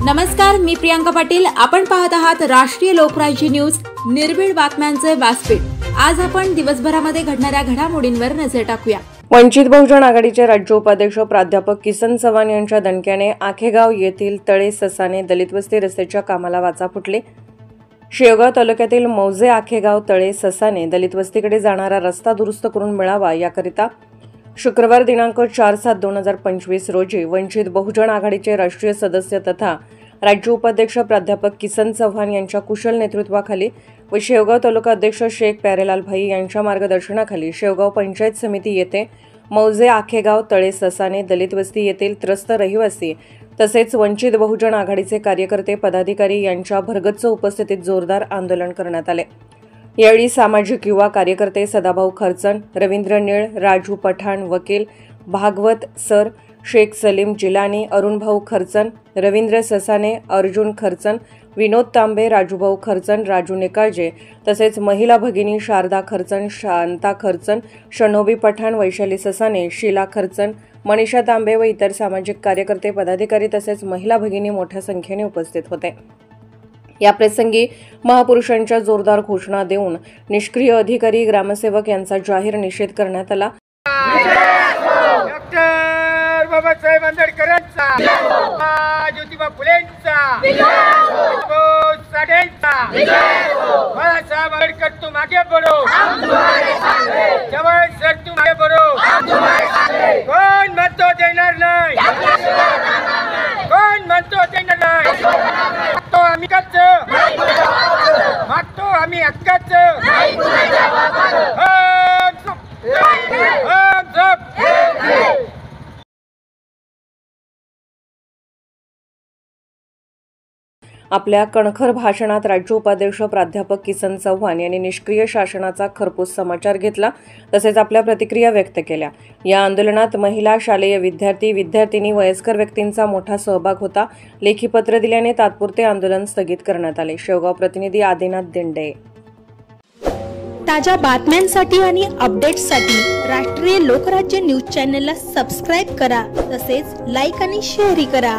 नमस्कार, मी प्रियांका पाटील. आपण पाहत आहात राष्ट्रीय लोकराज्य न्यूज, निर्भीड बातम्यांचे व्यासपीठ. आज आपण दिवसभरामध्ये घडणाऱ्या घडामोडींवर नजर टाकूया. वंचित बहुजन आघाडीचे राज्य उपाध्यक्ष प्राध्यापक किसन चव्हाण यांच्या दणक्याने आखेगाव येथील तळे ससाने दलित वस्ती रस्त्याच्या कामाला वाचा फुटली. शेवगाव तालुक्यातील मौजे आखेगाव तळे ससाने दलित वस्तीकडे जाणारा रस्ता दुरुस्त करून मिळावा याकरिता शुक्रवार दिनांक 4/7/2025 रोजी वंचित बहुजन आघाडीचे राष्ट्रीय सदस्य तथा राज्य उपाध्यक्ष प्राध्यापक किसन चव्हाण यांच्या कुशल नेतृत्वाखाली व शेवगाव तालुका अध्यक्ष शेख प्यारेलाल भाई यांच्या मार्गदर्शनाखाली शेवगाव पंचायत समिती येथे मौजे आखेगाव तळे ससाने दलित वस्ती येथील त्रस्त रहिवासी तसेच वंचित बहुजन आघाडीचे कार्यकर्ते पदाधिकारी यांच्या भरगच्च उपस्थितीत जोरदार आंदोलन करण्यात आले. यावेळी सामाजिक युवा कार्यकर्ते सदाभाऊ खर्चन, रवींद्र निळ, राजू पठाण, वकील भागवत सर, शेख सलीम जिलानी, अरुणभाऊ खर्चन, रवींद्र ससाने, अर्जुन खर्चन, विनोद तांबे, राजूभाऊ खर्चन, राजू निकाळजे तसेच महिला भगिनी शारदा खर्चन, शांता खर्चन, शनोबी पठाण, वैशाली ससाने, शीला खर्चन, मनीषा तांबे व इतर सामाजिक कार्यकर्ते पदाधिकारी तसेच महिला भगिनी मोठ्या संख्येने उपस्थित होते. या प्रसंगी महापुरुषांच्या जोरदार घोषणा देऊन निष्क्रिय अधिकारी ग्रामसेवक यांचा जाहीर निषेध करण्यात आला. डॉक्टर बाबासाहेब आंबेडकरांचा, ज्योतिबा फुलेंचा, बाळासाहेब आंबेडकर तुम आगे बढ़ो, जवान सर तुम आगे बढ़ो. कोण म्हणतो देणार नाही, कोण म्हणतो देणार नाही. मागतो आम्ही मागतो आम्ही हक्काचं. आपल्या कणखर भाषणात राज्य उपाध्यक्ष प्राध्यापक किसन चव्हाण यांनी निष्क्रिय शासनाचा खरपूस समाचार घेतला तसेच आपल्या प्रतिक्रिया व्यक्त केल्या. या आंदोलनात महिला, शालेय विद्यार्थी, विद्यार्थिनी, वयस्कर व्यक्तींचा मोठा सहभाग होता. लेखी पत्र दिल्याने तात्पुरते आंदोलन स्थगित करण्यात आले. शेवगाव प्रतिनिधी आदिनाथ दिंडे. ताज्या बातम्यांसाठी आणि अपडेट्ससाठी राष्ट्रीय लोकराज्य न्यूज चॅनलला सबस्क्राईब करा तसेच लाईक आणि शेअर करा.